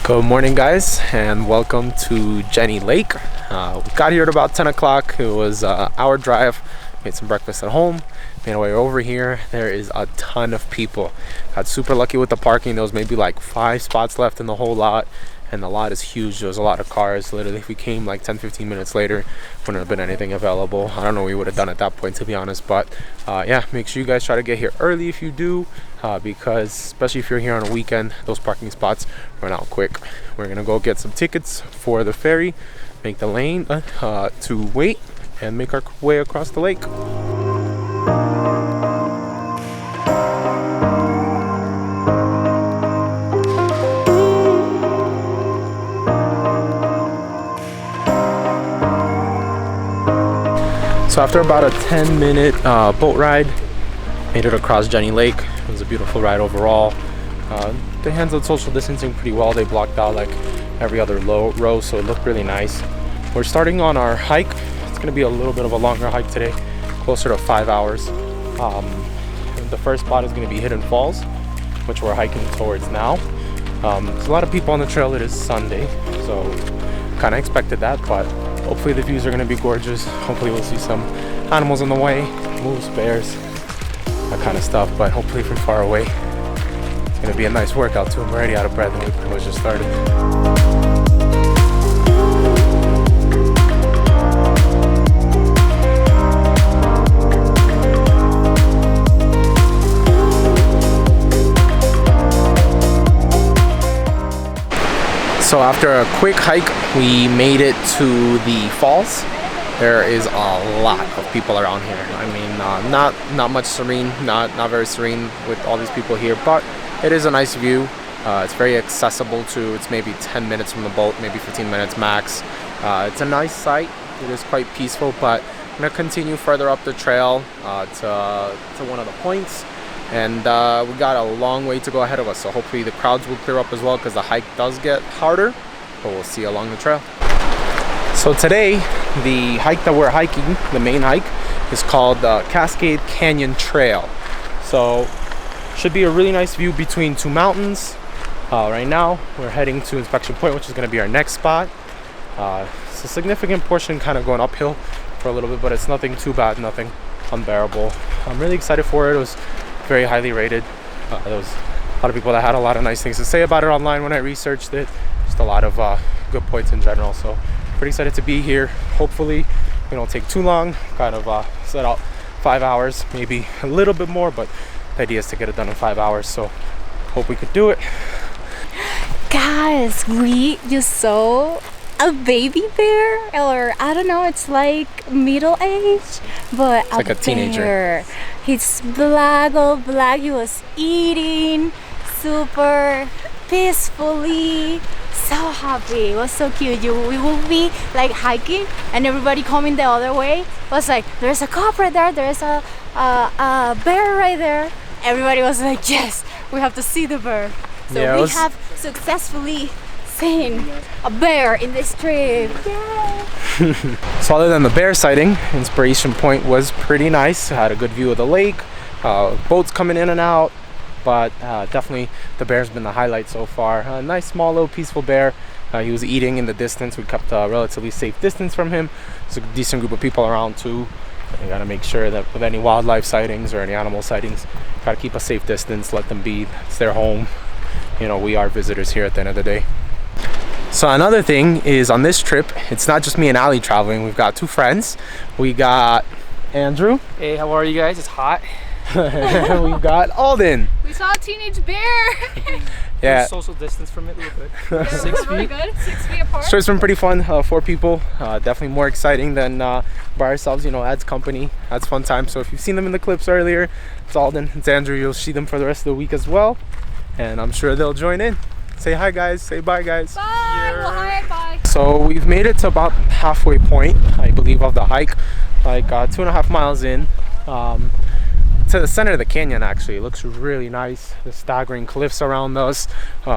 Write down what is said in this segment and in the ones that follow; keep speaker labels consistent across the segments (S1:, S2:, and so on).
S1: Good morning, guys, and welcome to Jenny Lake. We got here at about 10 o'clock. It was an hour drive. Made some breakfast at home, made our way over here. There is a ton of people. Got super lucky with the parking. There was maybe like 5 spots left in the whole lot, and the lot is huge. There was a lot of cars. Literally, if we came like 10-15 minutes later, wouldn't have been anything available. I don't know what we would have done at that point, to be honest, but yeah, make sure you guys try to get here early if you do, because especially if you're here on a weekend, those parking spots run out quick. We're gonna go get some tickets for the ferry, make the lane to wait, and make our way across the lake. So after about a 10-minute boat ride, made it across Jenny Lake. It was a beautiful ride overall. They handled social distancing pretty well. They blocked out like every other row, so it looked really nice. We're starting on our hike. It's gonna be a little bit of a longer hike today, closer to 5 hours. The first spot is gonna be Hidden Falls, which we're hiking towards now. There's a lot of people on the trail. It is Sunday, so kind of expected that, but hopefully the views are going to be gorgeous. Hopefully we'll see some animals on the way, moose, bears, that kind of stuff, but hopefully from far away. It's going to be a nice workout too. I'm already out of breath and we pretty much just started. So after a quick hike, we made it to the falls. There is a lot of people around here. I mean, not much serene, not very serene with all these people here, but it is a nice view. It's very accessible too. It's maybe 10 minutes from the boat, maybe 15 minutes max. It's a nice sight. It is quite peaceful, but I'm gonna continue further up the trail to one of the points. And we got a long way to go ahead of us, so hopefully the crowds will clear up as well, because the hike does get harder, but we'll see along the trail. So today, the hike that we're hiking, the main hike, is called the Cascade Canyon Trail. So should be a really nice view between two mountains. Right now we're heading to Inspection Point, which is going to be our next spot. It's a significant portion kind of going uphill for a little bit, but it's nothing too bad, nothing unbearable. I'm really excited for it. It was very highly rated. There was a lot of people that had a lot of nice things to say about it online when I researched it. Just a lot of good points in general. So pretty excited to be here. Hopefully we don't take too long. Kind of set out 5 hours, maybe a little bit more, but the idea is to get it done in 5 hours. So hope we could do it.
S2: Guys, we just saw a baby bear, or I don't know, it's like middle age, but
S1: it's like a teenager.
S2: He's black, all black. He was eating super peacefully, so happy. It was so cute. We will be like hiking and everybody coming the other way. It was like, there's a cop right there, there's a bear right there. Everybody was like, yes, we have to see the bear. So yeah, we have successfully seen a bear in this trip. Yay!
S1: So other than the bear sighting, Inspiration Point was pretty nice. Had a good view of the lake, boats coming in and out, but definitely the bear's been the highlight so far. A nice small little peaceful bear. He was eating in the distance. We kept a relatively safe distance from him. There's a decent group of people around too. You gotta make sure that with any wildlife sightings or any animal sightings, try to keep a safe distance, let them be. It's their home. You know, we are visitors here at the end of the day. So another thing is, on this trip, it's not just me and Ali traveling. We've got 2 friends. We got Andrew.
S3: Hey, how are you guys? It's hot.
S1: We've got Alden.
S2: We saw a teenage bear.
S1: Yeah.
S3: Social distance from it a little bit.
S2: Yeah,
S3: 6 feet.
S2: really good. 6 feet apart.
S1: So it's been pretty fun. 4 people. Definitely more exciting than by ourselves. You know, adds company, adds fun time. So if you've seen them in the clips earlier, it's Alden, it's Andrew. You'll see them for the rest of the week as well, and I'm sure they'll join in. Say hi, guys. Say bye, guys.
S2: Bye. Well, hi, bye.
S1: So we've made it to about halfway point, I believe, of the hike. Like 2.5 miles in. To the center of the canyon, actually. It looks really nice. The staggering cliffs around us,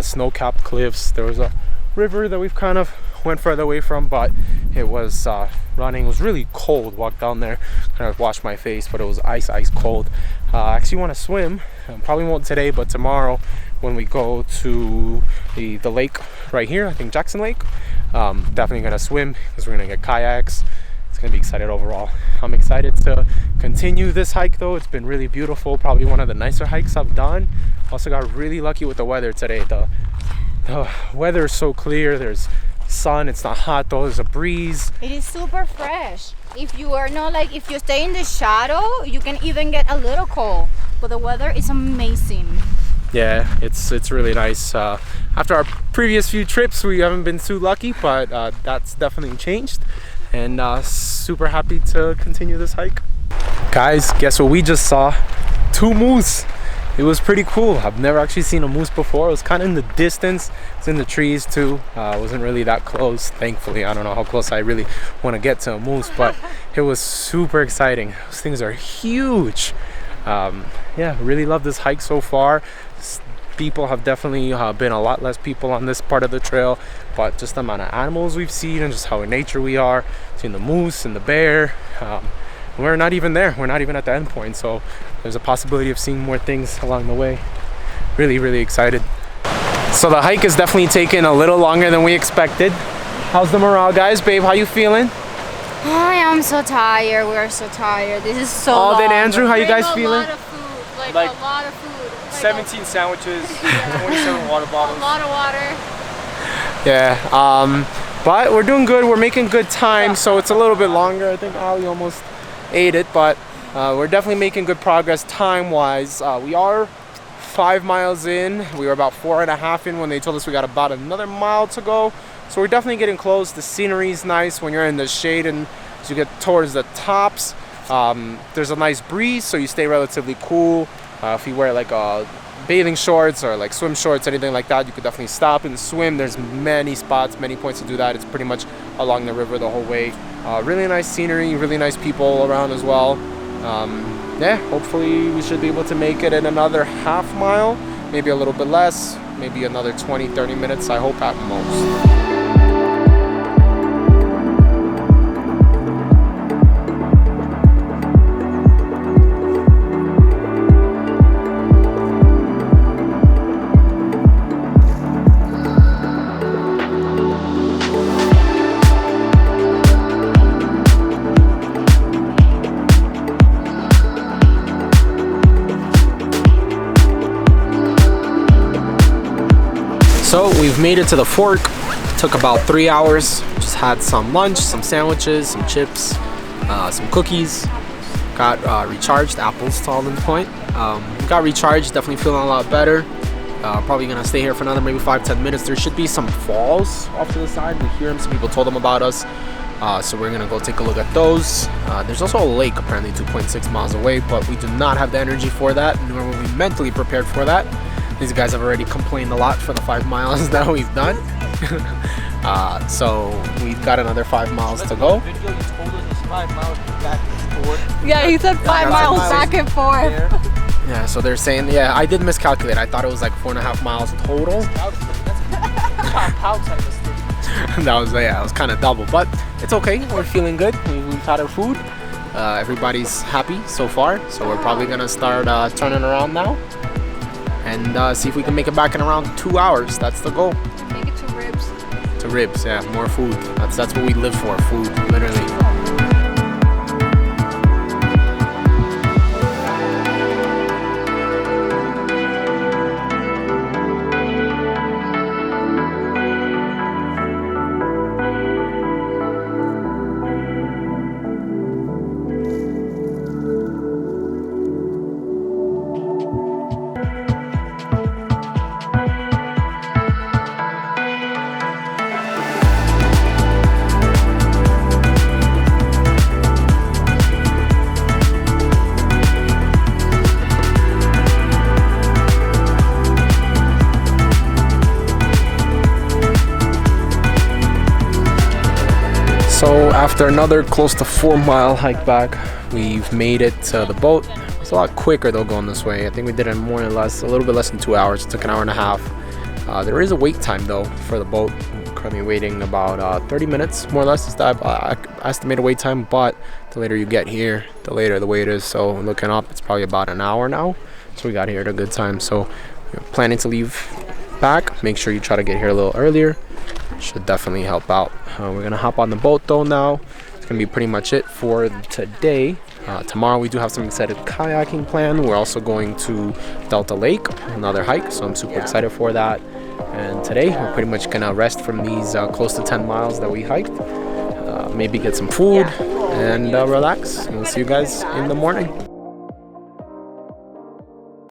S1: snow-capped cliffs. There was a river that we've kind of went further away from, but it was running. It was really cold. Walked down there, kind of washed my face, but it was ice cold. I actually want to swim. Probably won't today, but tomorrow when we go to the lake right here. I think Jackson Lake. Definitely gonna swim because we're gonna get kayaks. It's gonna be excited overall. I'm excited to continue this hike though. It's been really beautiful. Probably one of the nicer hikes I've done. Also got really lucky with the weather today. The weather is so clear. There's sun. It's not hot though. There's a breeze.
S2: It is super fresh. If you are not like, if you stay in the shadow, you can even get a little cold. But the weather is amazing.
S1: Yeah, it's really nice. After our previous few trips, we haven't been too lucky, but that's definitely changed. And super happy to continue this hike. Guys, guess what we just saw? 2 moose. It was pretty cool. I've never actually seen a moose before. It was kind of in the distance. It's in the trees too. Wasn't really that close, thankfully. I don't know how close I really want to get to a moose, but it was super exciting. Those things are huge. Yeah, really love this hike so far. People have definitely been a lot less people on this part of the trail, but just the amount of animals we've seen and just how in nature we are, seeing the moose and the bear. We're not even there. We're not even at the end point, so there's a possibility of seeing more things along the way. Really excited. So the hike is definitely taking a little longer than we expected. How's the morale, guys? Babe, how you feeling?
S2: I am so tired. We are so tired. This is so
S1: Oh,
S2: long.
S1: then Andrew, how you guys feeling?
S2: A lot of food,
S3: Like
S2: a lot of food.
S3: 17 sandwiches, 27 water bottles.
S2: A lot of water.
S1: Yeah, but we're doing good. We're making good time, so it's a little bit longer. I think Ali almost ate it, but we're definitely making good progress time-wise. We are 5 miles in. We were about 4.5 in when they told us we got about another mile to go. So we're definitely getting close. The scenery's nice when you're in the shade, and as you get towards the tops, there's a nice breeze, so you stay relatively cool. If you wear like bathing shorts or like swim shorts, anything like that, you could definitely stop and swim. There's many spots, many points to do that. It's pretty much along the river the whole way. Really nice scenery, really nice people around as well. Yeah, hopefully we should be able to make it in another half mile, maybe a little bit less, maybe another 20-30 minutes, I hope at most. So we've made it to the fork. Took about 3 hours. Just had some lunch, some sandwiches, some chips, some cookies. Got recharged, apples to all in the point. Got recharged, definitely feeling a lot better. Probably gonna stay here for another maybe 5-10 minutes. There should be some falls off to the side. We hear them, some people told them about us. So we're gonna go take a look at those. There's also a lake apparently 2.6 miles away, but we do not have the energy for that, nor were we mentally prepared for that. These guys have already complained a lot for the 5 miles that we've done. So we've got another 5 miles to go.
S3: Video, you told us it's 5 miles back and forth.
S2: Yeah, he said 5 miles back and forth.
S1: Yeah, so they're saying, yeah, I did miscalculate. I thought it was like 4.5 miles total. That was, yeah, it was kind of double, but it's okay. We're feeling good. We've had our food. Everybody's happy so far, so we're probably gonna start turning around now and see if we can make it back in around 2 hours. That's the goal.
S2: Make it to ribs.
S1: To ribs, yeah, more food. That's what we live for, food, literally. So after another close to 4 mile hike back, we've made it to the boat. It's a lot quicker though going this way. I think we did it in more or less, a little bit less than 2 hours. It took an hour and a half. There is a wait time though for the boat. I'm currently waiting about 30 minutes, more or less is the estimated wait time, but the later you get here, the later the wait is. So looking up, it's probably about an hour now. So we got here at a good time. So you're planning to leave back, make sure you try to get here a little earlier. Should definitely help out. We're gonna hop on the boat though now. It's gonna be pretty much it for today. Tomorrow we do have some excited kayaking plan. We're also going to Delta Lake, another hike, so I'm super excited for that. And today we're pretty much gonna rest from these close to 10 miles that we hiked. Maybe get some food and relax. We'll see you guys in the morning.